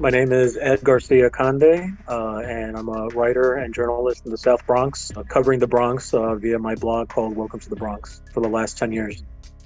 My name is Ed Garcia Conde, and I'm a writer and journalist in the South Bronx, covering the Bronx via my blog called Welcome to the Bronx for the last 10 years.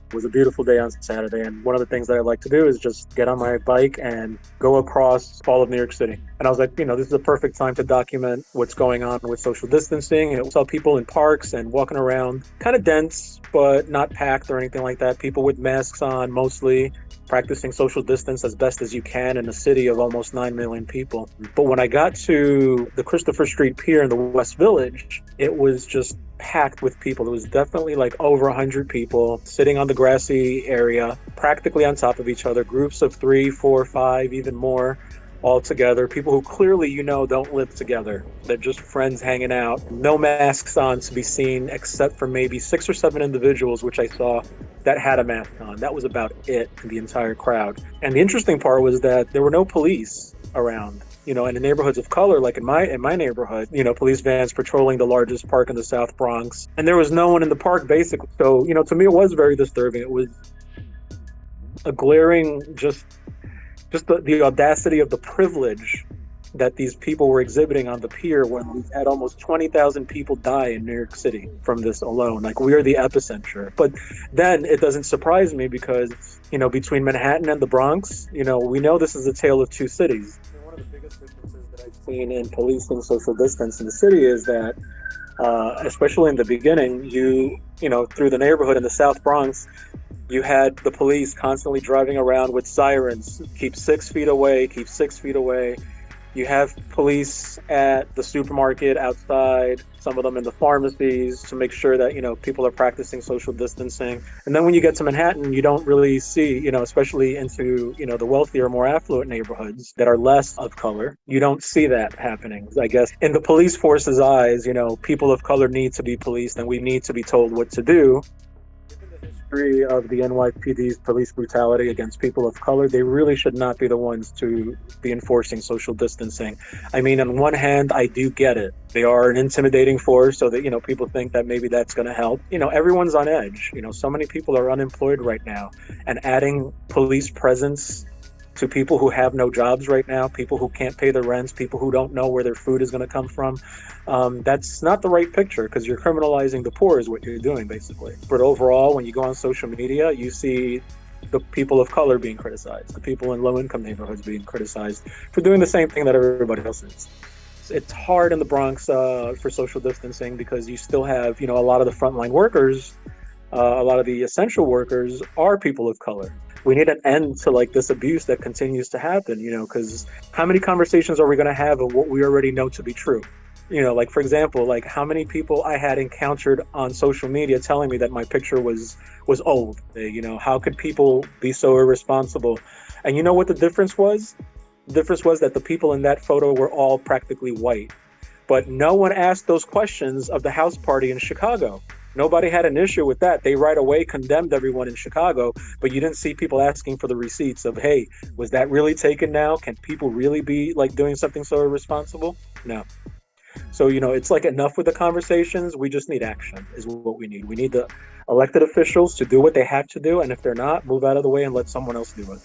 It was a beautiful day on Saturday, and one of the things that I like to do is just get on my bike and go across all of New York City. And I was like, this is a perfect time to document what's going on with social distancing. And I saw people in parks and walking around, kind of dense, but not packed or anything like that. People with masks on, mostly practicing social distance as best as you can in a city of almost 9 million people. But when I got to the Christopher Street Pier in the West Village, it was just packed with people. There was definitely like over 100 people sitting on the grassy area, practically on top of each other, groups of 3, 4, 5, even more all together. People who clearly, don't live together. They're just friends hanging out. No masks on to be seen except for maybe 6 or 7 individuals, which I saw that had a mask on. That was about it in the entire crowd. And the interesting part was that there were no police around. In the neighborhoods of color, like in my neighborhood, police vans patrolling the largest park in the South Bronx, and there was no one in the park basically. So, to me, it was very disturbing. It was a glaring, just the audacity of the privilege that these people were exhibiting on the pier when we had almost 20,000 people die in New York City from this alone. Like, we are the epicenter. But then it doesn't surprise me because, between Manhattan and the Bronx, we know this is a tale of two cities. One of the biggest differences that I've seen in policing social distance in the city is that, especially in the beginning, through the neighborhood in the South Bronx, you had the police constantly driving around with sirens, keep 6 feet away, keep 6 feet away. You have police at the supermarket outside, some of them in the pharmacies to make sure that, people are practicing social distancing. And then when you get to Manhattan, you don't really see, especially into, the wealthier, more affluent neighborhoods that are less of color. You don't see that happening. I guess in the police force's eyes, people of color need to be policed and we need to be told what to do. Of the NYPD's police brutality against people of color, they really should not be the ones to be enforcing social distancing. I mean, on one hand, I do get it. They are an intimidating force so that, people think that maybe that's going to help. Everyone's on edge. So many people are unemployed right now, and adding police presence to people who have no jobs right now, people who can't pay their rents, people who don't know where their food is going to come from. That's not the right picture because you're criminalizing the poor is what you're doing, basically. But overall, when you go on social media, you see the people of color being criticized, the people in low-income neighborhoods being criticized for doing the same thing that everybody else is. It's hard in the Bronx for social distancing because you still have, a lot of the frontline workers, a lot of the essential workers are people of color. We need an end to this abuse that continues to happen, because how many conversations are we going to have of what we already know to be true? For example, how many people I had encountered on social media telling me that my picture was old. How could people be so irresponsible? And you know what the difference was? The difference was that the people in that photo were all practically white. But no one asked those questions of the house party in Chicago. Nobody had an issue with that. They right away condemned everyone in Chicago, but you didn't see people asking for the receipts of, hey, was that really taken now? Can people really be doing something so irresponsible? No. So, it's enough with the conversations. We just need action is what we need. We need the elected officials to do what they have to do. And if they're not, move out of the way and let someone else do it.